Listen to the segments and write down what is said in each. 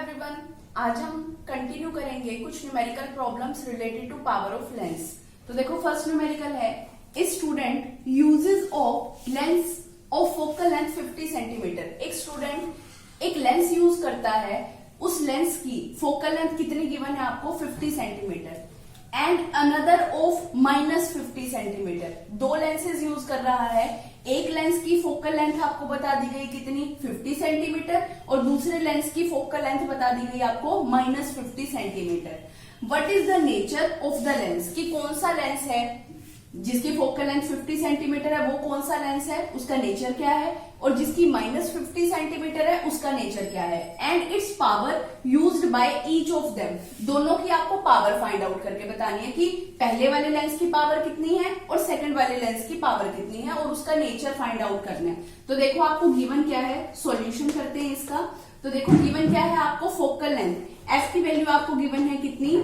Everyone, आज हम continue करेंगे कुछ numerical problems related to power of lens. तो देखो फर्स्ट न्यूमेरिकल है, a student uses of lens of focal length 50 centimetre. एक स्टूडेंट एक लेंस यूज करता है, उस लेंस की फोकल लेंथ कितनी गिवन है आपको 50 centimetre and another of -50 centimetre. दो लेंसेज यूज कर रहा है, एक लेंस की फोकल लेंथ आपको बता दी गई कितनी 50 सेंटीमीटर और दूसरे लेंस की फोकल लेंथ बता दी गई आपको -50 centimetre. What is the nature of the lens, कि कौन सा लेंस है जिसकी फोकल लेंथ 50 सेंटीमीटर है, वो कौन सा लेंस है, उसका नेचर क्या है, और जिसकी -50 सेंटीमीटर है उसका नेचर क्या है, and it's power used by each of them. दोनों की आपको पावर फाइंड आउट करके बतानी है कि पहले वाले लेंस की पावर कितनी है और सेकंड वाले लेंस की पावर कितनी है, और उसका नेचर फाइंड आउट करना है। तो देखो आपको गिवन क्या है, सॉल्यूशन करते हैं इसका। तो देखो गिवन क्या है आपको, फोकल लेंथ एफ की वैल्यू आपको गिवन है कितनी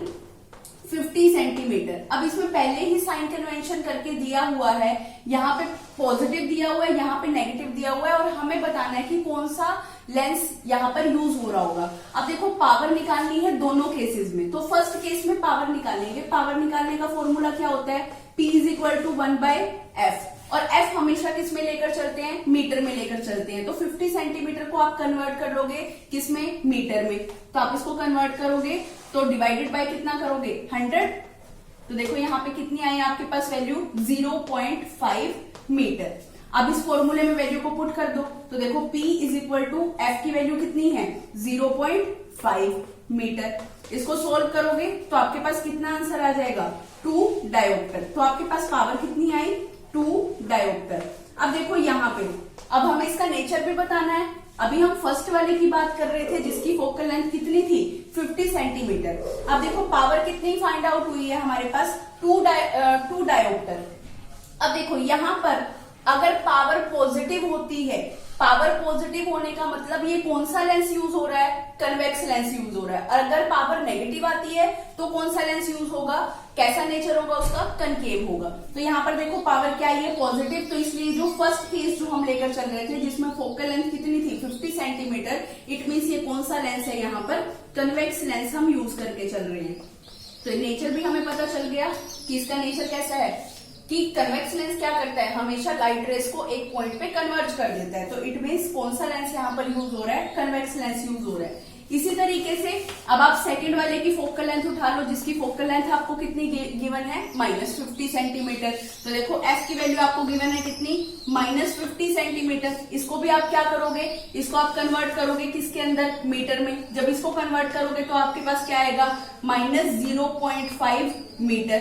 50 सेंटीमीटर। अब इसमें पहले ही साइन कन्वेंशन करके दिया हुआ है, यहाँ पे पॉजिटिव दिया हुआ है, यहाँ पे नेगेटिव दिया हुआ है, और हमें बताना है कि कौन सा लेंस यहाँ पर यूज हो रहा होगा। अब देखो पावर निकालनी है दोनों केसेस में। तो फर्स्ट केस में पावर निकालेंगे, पावर निकालने का फॉर्मूला क्या होता है, P = 1/F, और F हमेशा किस में लेकर चलते हैं, मीटर में लेकर चलते हैं। तो 50 सेंटीमीटर को आप कन्वर्ट कर लोगे किसमें, मीटर में। तो आप इसको कन्वर्ट करोगे तो डिवाइडेड बाय कितना करोगे 100। तो देखो यहाँ पे कितनी आई आपके पास वैल्यू 0.5 मीटर। अब इस फॉर्मूले में वैल्यू को पुट कर दो। तो देखो P = F की वैल्यू कितनी है 0.5 मीटर। इसको सोल्व करोगे तो आपके पास कितना आंसर आ जाएगा 2 डायोप्टर। तो आपके पास पावर कितनी आई 2 डायोप्टर। अब देखो यहाँ पे अब हमें इसका नेचर भी बताना है। अभी हम फर्स्ट वाले की बात कर रहे थे जिसकी फोकल लेंथ कितनी थी 50 सेंटीमीटर। अब देखो पावर कितनी फाइंड आउट हुई है हमारे पास 2 डायोप्टर। अब देखो यहाँ पर अगर पावर पॉजिटिव होती है, पावर पॉजिटिव होने का मतलब ये कौन सा लेंस यूज हो रहा है, कन्वेक्स लेंस यूज हो रहा है। और अगर पावर नेगेटिव आती है तो कौन सा लेंस यूज होगा, कैसा नेचर होगा उसका, कनकेव होगा। तो यहाँ पर देखो पावर क्या है पॉजिटिव, तो इसलिए जो फर्स्ट केस जो हम लेकर चल रहे थे जिसमें फोकल लेंथ कितनी थी 50 सेंटीमीटर, इट मीन्स ये कौन सा लेंस है, यहाँ पर कन्वेक्स लेंस हम यूज करके चल रहे हैं। तो नेचर भी हमें पता चल गया कि इसका नेचर कैसा है, कि कन्वेक्स लेंस क्या करता है, हमेशा लाइट रेस को एक पॉइंट पे कन्वर्ज कर देता है। तो इट मीन्स कौन सा लेंस यहाँ पर यूज हो रहा है, कन्वेक्स लेंस यूज हो रहा है। इसी तरीके से अब आप सेकंड वाले की फोकल लेंथ उठा लो जिसकी फोकल लेंथ आपको कितनी गिवन है -50 सेंटीमीटर। तो देखो F की वैल्यू आपको गिवन है कितनी -50 सेंटीमीटर। इसको भी आप क्या करोगे, इसको आप कन्वर्ट करोगे किसके अंदर, मीटर में। जब इसको कन्वर्ट करोगे तो आपके पास क्या आएगा -0.5 मीटर।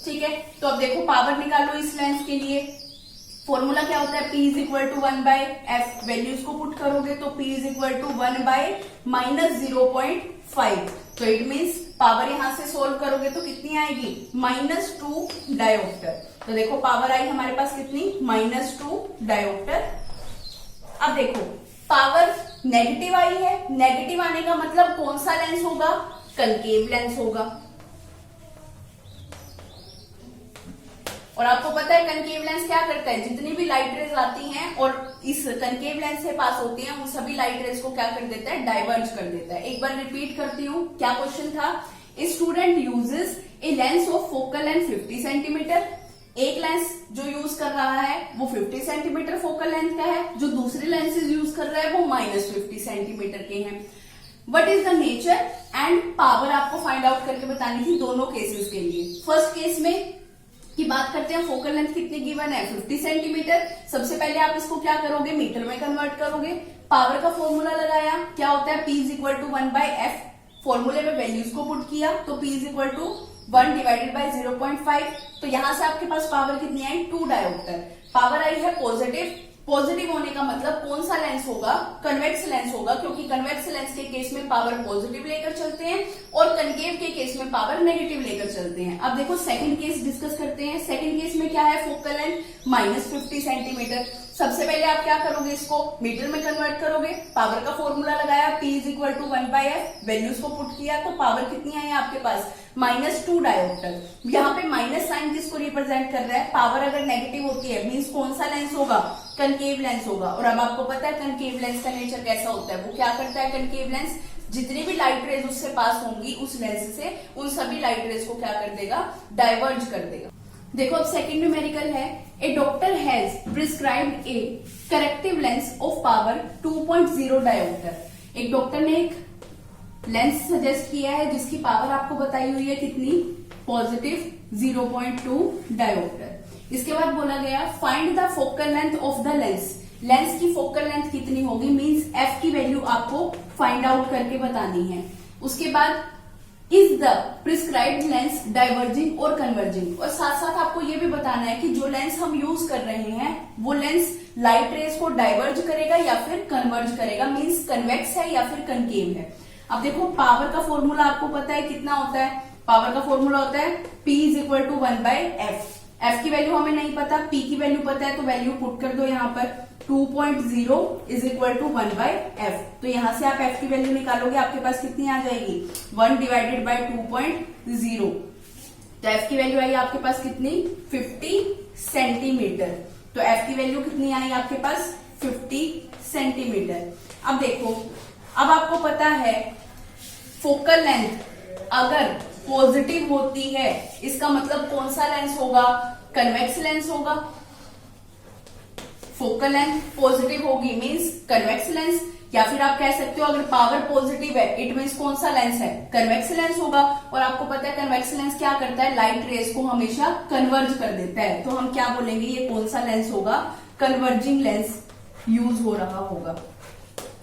ठीक है, तो अब देखो पावर निकालो इस लेंस के लिए। फॉर्मूला क्या होता है, P = 1/F। वैल्यूज को पुट करोगे तो P = 1/-0.5। तो इट मीन्स पावर यहां से सोल्व करोगे तो कितनी आएगी -2 डायोप्टर। तो देखो पावर आई हमारे पास कितनी -2 डायोप्टर। अब देखो पावर नेगेटिव आई है, नेगेटिव आने का मतलब कौन सा लेंस होगा, कनकेव लेंस होगा। और आपको पता है कनकेव लेंस क्या करता है, जितनी भी लाइट रेज आती हैं और इस कनकेव लेंस से पास होती हैं, उन सभी लाइट रेज को क्या कर देता है, डाइवर्ज कर देता है। एक बार रिपीट करती हूँ, क्या क्वेश्चन था, ए student uses a lens of focal length 50 centimetre. एक लेंस जो यूज कर रहा है वो 50 सेंटीमीटर फोकल लेंथ का है, जो दूसरे लेंसेज यूज कर रहा है वो -50 सेंटीमीटर के हैं। What is the nature and power आपको फाइंड आउट करके बतानी थी दोनों केसेस के लिए। फर्स्ट केस में की बात करते हैं, फोकल लेंथ कितनी गिवन है 50 सेंटीमीटर। सबसे पहले आप इसको क्या करोगे, मीटर में कन्वर्ट करोगे। पावर का फॉर्मूला लगाया, क्या होता है P = 1/F। फॉर्मूले में वैल्यूज को पुट किया तो P = 1/0.5। तो यहां से आपके पास पावर कितनी आई 2 डायोप्टर। पावर आई है पॉजिटिव। पॉजिटिव होने का मतलब कौन सा लेंस होगा, कन्वेक्स लेंस होगा, क्योंकि कन्वेक्स लेंस के केस में पावर पॉजिटिव लेकर चलते हैं और कनकेव के केस में पावर नेगेटिव लेकर चलते हैं। अब देखो सेकंड केस डिस्कस करते हैं। सेकंड केस में क्या है, फोकल लेंथ -50 सेंटीमीटर। सबसे पहले आप क्या करोगे, इसको मीटर में कन्वर्ट करोगे। पावर का फॉर्मूला लगाया P = 1/F। वैल्यूज को पुट किया तो पावर कितनी आई आपके पास -2 डायोप्टर। यहाँ पे माइनस साइन किसको रिप्रेजेंट कर रहा है, पावर अगर नेगेटिव होती है मीन्स कौन सा लेंस होगा, कनकेव लेंस होगा। और अब आपको पता है कनकेव लेंस का नेचर कैसा होता है, वो क्या करता है कनकेव लेंस, जितनी भी लाइट रेज उससे पास होंगी उस लेंस से, उन सभी लाइट रेज को क्या कर देगा, डाइवर्ज कर देगा। देखो अब सेकंड न्यूमेरिकल है, a doctor has prescribed a corrective lens of power 2.0 dioptre. एक डॉक्टर ने एक लेंस सजेस्ट किया है जिसकी पावर आपको बताई हुई है कितनी, पॉजिटिव 0.2 डायोप्टर। इसके बाद बोला गया find the focal length of the lens. Lens की फोकल लेंथ कितनी होगी, मींस एफ की वैल्यू आपको फाइंड आउट करके बतानी है। उसके बाद is the prescribed lens diverging और कन्वर्जिंग, और साथ साथ आपको ये भी बताना है कि जो लेंस हम यूज कर रहे हैं वो लेंस लाइट रेज को डाइवर्ज करेगा या फिर कन्वर्ज करेगा, मींस कन्वेक्स है या फिर कनकेव है। अब देखो पावर का फॉर्मूला आपको पता है कितना होता है, पावर का फॉर्मूला होता है P is equal to 1/f। f की वैल्यू हमें नहीं पता, p की वैल्यू पता है, तो वैल्यू पुट कर दो यहाँ पर 2.0 इज इक्वल टू 1/f। तो यहां से आप f की वैल्यू निकालोगे, आपके पास कितनी आ जाएगी, 1 डिवाइडेड बाई 2.0। तो f की वैल्यू आई आपके पास कितनी, 50 सेंटीमीटर। तो f की वैल्यू कितनी आई आपके पास, 50 सेंटीमीटर। अब देखो, अब आपको पता है फोकल लेंथ अगर पॉजिटिव होती है इसका मतलब कौन सा लेंस होगा, कन्वेक्स लेंस होगा। फोकल लेंथ पॉजिटिव होगी मींस कन्वेक्स लेंस, या फिर आप कह सकते हो अगर पावर पॉजिटिव है इट मींस कौन सा लेंस है, कन्वेक्स लेंस होगा। और आपको पता है कन्वेक्स लेंस क्या करता है, लाइट रेज को हमेशा कन्वर्ज कर देता है। तो हम क्या बोलेंगे, ये कौन सा लेंस होगा, कन्वर्जिंग लेंस यूज हो रहा होगा।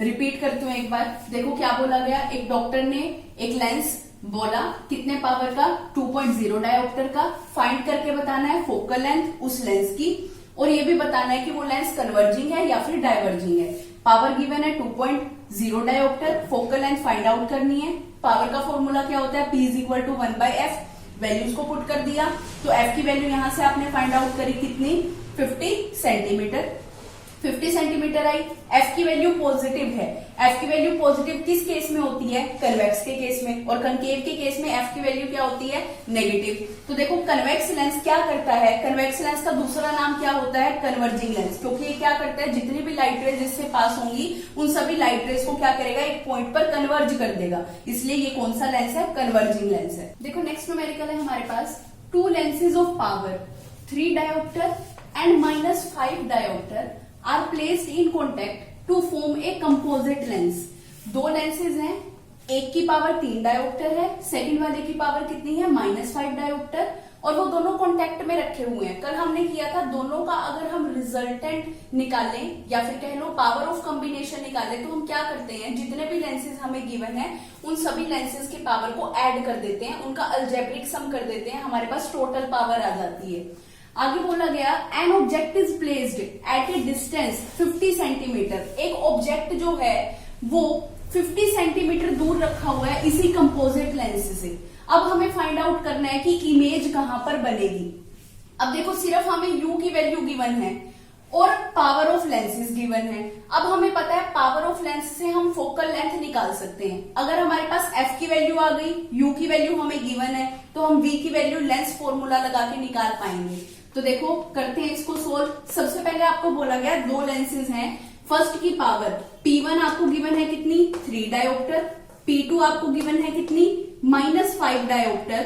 रिपीट करती हूँ एक बार, देखो क्या बोला गया, एक डॉक्टर ने एक लेंस बोला कितने पावर का, 2.0 डायोप्टर का। फाइंड करके बताना है फोकल लेंथ उस लेंस की, और ये भी बताना है कि वो लेंस कन्वर्जिंग है या फिर डाइवर्जिंग है। पावर गिवन है 2.0 dioptre, focal length find out करनी है। पावर का फॉर्मूला क्या होता है, P is equal to 1/f। Values को पुट कर दिया, तो f की वैल्यू यहां से आपने फाइंड आउट करी कितनी, 50 सेंटीमीटर। 50 सेंटीमीटर आई। f की वैल्यू पॉजिटिव है, f की वैल्यू पॉजिटिव किस केस में होती है, कन्वेक्स के केस में, और कनकेव के केस में f की वैल्यू क्या होती है, नेगेटिव। तो देखो कन्वेक्स लेंस क्या करता है, कन्वेक्स लेंस का दूसरा नाम क्या होता है, कन्वर्जिंग लेंस, क्योंकि ये क्या करता है, जितनी भी लाइट रेज इससे पास होंगी उन सभी लाइट रेज को क्या करेगा, एक पॉइंट पर कन्वर्ज कर देगा, इसलिए ये कौन सा लेंस है, कन्वर्जिंग लेंस है। देखो नेक्स्ट न्यूमेरिकल है हमारे पास, 2 lenses of power 3 diopter and -5 diopter are placed in contact to form a composite lens। 2 lenses हैं, एक की पावर 3 डायोप्टर है, सेकंड वाले की पावर कितनी है, -5 डायोप्टर, और वो दोनों कांटेक्ट में रखे हुए हैं। कल हमने किया था दोनों का अगर हम रिजल्टेंट निकालें या फिर कह लो पावर ऑफ कॉम्बिनेशन निकालें, तो हम क्या करते हैं, जितने भी लेंसेज हमें गिवन है उन सभी लेंसेज की पावर को ऐड कर देते हैं, उनका अलजेब्रिक सम कर देते हैं, हमारे पास टोटल पावर आ जाती है। आगे बोला गया an object is placed at A distance 50 centimetre. एक ऑब्जेक्ट जो है वो 50 सेंटीमीटर दूर रखा हुआ है इसी कंपोजिट लेंस से। अब हमें फाइंड आउट करना है कि इमेज कहां पर बनेगी। अब देखो सिर्फ हमें u की वैल्यू गिवन है और पावर ऑफ लेंसेज गिवन है। अब हमें पता है पावर ऑफ लेंस से हम फोकल लेंथ निकाल सकते हैं। अगर हमारे पास f की वैल्यू आ गई, u की वैल्यू हमें गिवन है, तो हम v की वैल्यू लेंस फॉर्मूला लगा के निकाल पाएंगे। तो देखो करते हैं इसको सोल्व। सबसे पहले आपको बोला गया 2 लेंसेज हैं, फर्स्ट की पावर P1 आपको गिवन है कितनी, 3 डायोप्टर, P2 आपको गिवन है कितनी, -5 डायोप्टर,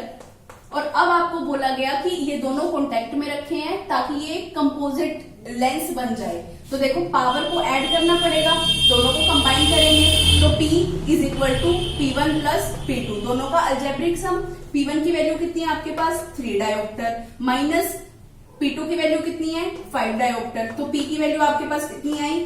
और अब आपको बोला गया कि ये दोनों कॉन्टेक्ट में रखे हैं ताकि ये कंपोजिट लेंस बन जाए। तो देखो पावर को ऐड करना पड़ेगा, दोनों को कंबाइन करेंगे तो P is equal to P1 plus P2, दोनों का अलजेब्रिक सम। P1 की वैल्यू कितनी है आपके पास, 3 डायोप्टर, माइनस P2 की वैल्यू कितनी है, 5 डायोप्टर, तो P की वैल्यू आपके पास कितनी आई,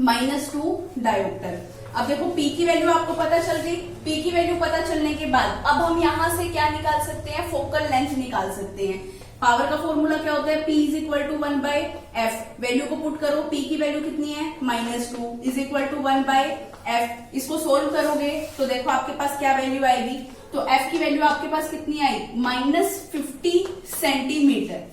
-2 डायोप्टर। अब देखो P की वैल्यू आपको पता चल गई। P की वैल्यू पता चलने के बाद अब हम यहां से क्या निकाल सकते हैं, फोकल लेंथ निकाल सकते हैं। पावर का फॉर्मूला क्या होता है, P is equal to 1/f। Value को पुट करो, P की वैल्यू कितनी है, -2 इज इक्वल टू 1/f। इसको सोल्व करोगे तो देखो आपके पास क्या वैल्यू आएगी, तो f की वैल्यू आपके पास कितनी आई, -50 सेंटीमीटर।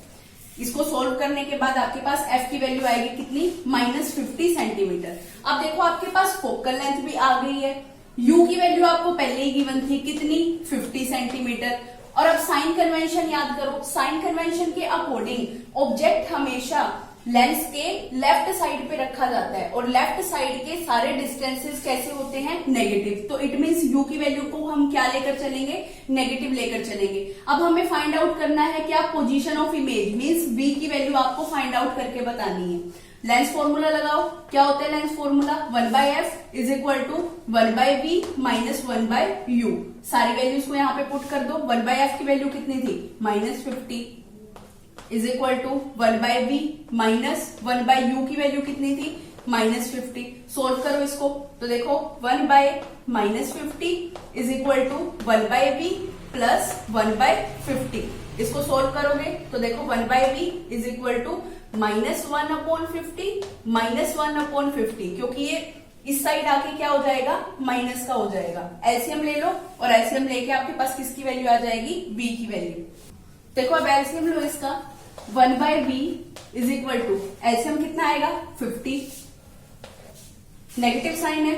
इसको सोल्व करने के बाद आपके पास f की वैल्यू आएगी कितनी, -50 सेंटीमीटर। अब देखो आपके पास फोकल लेंथ भी आ गई है, u की वैल्यू आपको पहले ही गिवन थी कितनी, 50 सेंटीमीटर। और अब साइन कन्वेंशन याद करो, साइन कन्वेंशन के अकॉर्डिंग ऑब्जेक्ट हमेशा लेंस के लेफ्ट साइड पे रखा जाता है और लेफ्ट साइड के सारे डिस्टेंसेस कैसे होते हैं, नेगेटिव। तो इट मीन्स यू की वैल्यू को हम क्या लेकर चलेंगे, नेगेटिव लेकर चलेंगे। अब हमें फाइंड आउट करना है क्या, position of image, means V की वैल्यू आपको फाइंड आउट करके बतानी है। लेंस फॉर्मूला लगाओ, क्या होता है lens formula, 1/f is equal to 1/v minus 1/u। सारी वैल्यूज को यहाँ पे पुट कर दो। 1/f की वैल्यू कितनी थी, -50 is equal to 1/v minus 1/u की वैल्यू कितनी थी, -50। सोल्व करो इसको, तो देखो 1/-50 is equal to 1/v plus 1/50। इसको सोल्व करोगे तो देखो 1/v is equal to -1/50 minus 1/50, क्योंकि ये इस साइड आके क्या हो जाएगा, माइनस का हो जाएगा। एलसीएम ले लो और एलसीएम लेके आपके पास किसकी वैल्यू आ जाएगी, v की वैल्यू। देखो अब एलसीएम लो इसका, 1/v is equal to LCM कितना आएगा, 50। नेगेटिव साइन है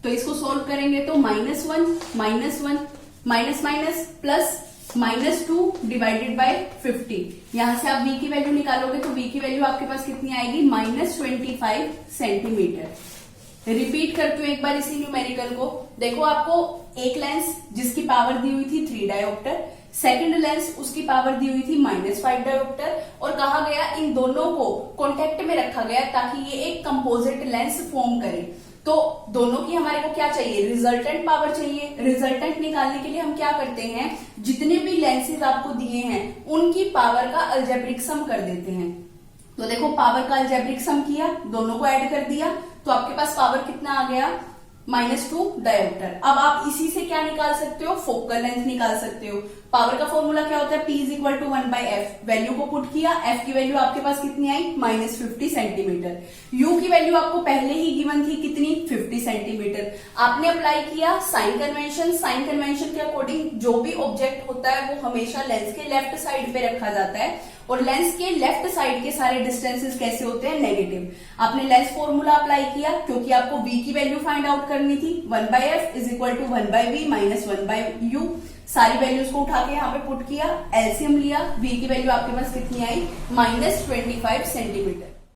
तो इसको सोल्व करेंगे तो -1 minus minus plus -2 divided by 50। यहां से आप v की वैल्यू निकालोगे तो v की वैल्यू आपके पास कितनी आएगी, -25 सेंटीमीटर। रिपीट करती हूँ एक बार इसी न्यूमेरिकल को। देखो आपको एक लेंस जिसकी पावर दी हुई थी 3 डायोप्टर, सेकंड लेंस उसकी पावर दी हुई थी -5 डायोप्टर, और कहा गया इन दोनों को कॉन्टेक्ट में रखा गया ताकि ये एक कंपोजिट लेंस फॉर्म करे। तो दोनों की हमारे को क्या चाहिए, रिजल्टेंट पावर चाहिए। रिजल्टेंट निकालने के लिए हम क्या करते हैं, जितने भी लेंसेज आपको दिए हैं उनकी पावर का अलजेब्रिक सम कर देते हैं। तो देखो पावर का अलजेब्रिक सम किया, दोनों को ऐड कर दिया, तो आपके पास पावर कितना आ गया, -2 डायोप्टर। अब आप इसी से क्या निकाल सकते हो, फोकल लेंथ निकाल सकते हो। पावर का फॉर्मूला क्या होता है, P is equal to 1/f। Value को पुट किया, f की वैल्यू आपके पास कितनी आई, -50 सेंटीमीटर। u की वैल्यू आपको पहले ही गिवन थी कितनी, 50 सेंटीमीटर। आपने अप्लाई किया साइन कन्वेंशन। साइन कन्वेंशन के अकॉर्डिंग जो भी ऑब्जेक्ट होता है वो हमेशा लेंस के लेफ्ट साइड पे रखा जाता है, और लेंस के लेफ्ट साइड के सारे डिस्टेंसेस कैसे होते हैं, नेगेटिव। आपने लेंस फॉर्मूला अप्लाई किया क्योंकि आपको v की वैल्यू फाइंड आउट करनी थी। 1/f is equal to 1/v minus 1/u। सारी वैल्यूज को उठा के यहाँ पे पुट किया, एलसीएम लिया, v की वैल्यू आपके पास कितनी आई, -25 सेंटीमीटर।